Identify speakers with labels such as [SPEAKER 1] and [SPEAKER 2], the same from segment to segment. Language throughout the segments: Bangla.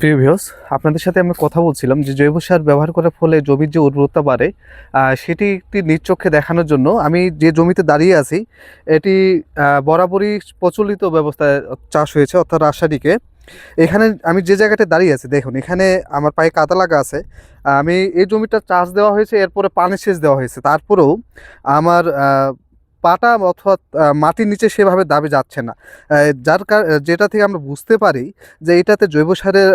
[SPEAKER 1] প্রিয় ভিউয়ার্স, আপনাদের সাথে আমি কথা বলছিলাম যে জৈব সার ব্যবহার করার ফলে জমির যে উর্বরতা বাড়ে, সেটি একটি নিজ চোখে দেখানোর জন্য আমি যে জমিতে দাঁড়িয়ে আছি এটি বরাবরই প্রচলিত ব্যবস্থায় চাষ হয়েছে, অর্থাৎ রাসায়নিকে। এখানে আমি যে জায়গাটায় দাঁড়িয়ে আছি দেখুন, এখানে আমার পায়ে কাদা লাগা আছে। আমি এই জমিটা চাষ দেওয়া হয়েছে, এরপরে পানি সেচ দেওয়া হয়েছে, তারপরেও আমার পাটা অথবা মাটির নিচে সেভাবে দাবে যাচ্ছে না। যেটা থেকে আমরা বুঝতে পারি যে এটাতে জৈব সারের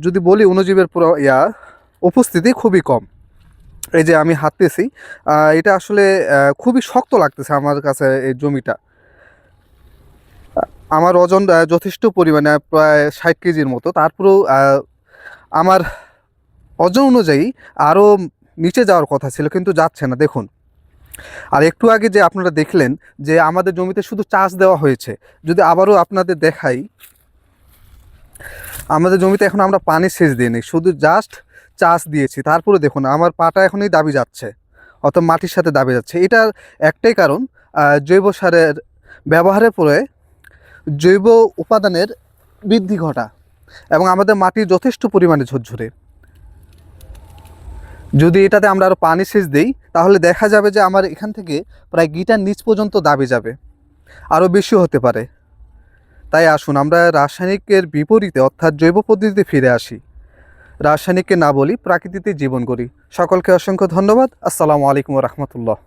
[SPEAKER 1] যদি বলি অণুজীবের পুরো উপস্থিতি খুবই কম। এই যে আমি হাঁটতেছি, এটা আসলে খুবই শক্ত লাগতেছে আমার কাছে এই জমিটা। আমার ওজন যথেষ্ট পরিমাণে, প্রায় 60 কেজির মতো। তারপরেও আমার ওজন অনুযায়ী আরও নিচে যাওয়ার কথা ছিল, কিন্তু যাচ্ছে না দেখুন। আর একটু আগে যে আপনারা দেখলেন যে আমাদের জমিতে শুধু চাষ দেওয়া হয়েছে, যদি আবারও আপনাদের দেখাই, আমাদের জমিতে এখন আমরা পানি সেচ দিইনি, শুধু জাস্ট চাষ দিয়েছি। তারপরে দেখুন আমার পাটা এখনই দাবি যাচ্ছে, অর্থাৎ মাটির সাথে দাবি যাচ্ছে। এটার একটাই কারণ, জৈব সারের ব্যবহারের পরে জৈব উপাদানের বৃদ্ধি ঘটা এবং আমাদের মাটি যথেষ্ট পরিমাণে ঝরঝরে। যদি এটাতে আমরা আরও পানি সেচ দিই তাহলে দেখা যাবে যে আমার এখান থেকে প্রায় গিটার নিচ পর্যন্ত দাবি যাবে, আরও বেশি হতে পারে। তাই আসুন আমরা রাসায়নিকের বিপরীতে অর্থাৎ জৈব পদ্ধতিতে ফিরে আসি, রাসায়নিককে না বলি, প্রাকৃতিতে জীবন করি। সকলকে অসংখ্য ধন্যবাদ। আসসালামু আলাইকুম ওয়া রাহমাতুল্লাহ।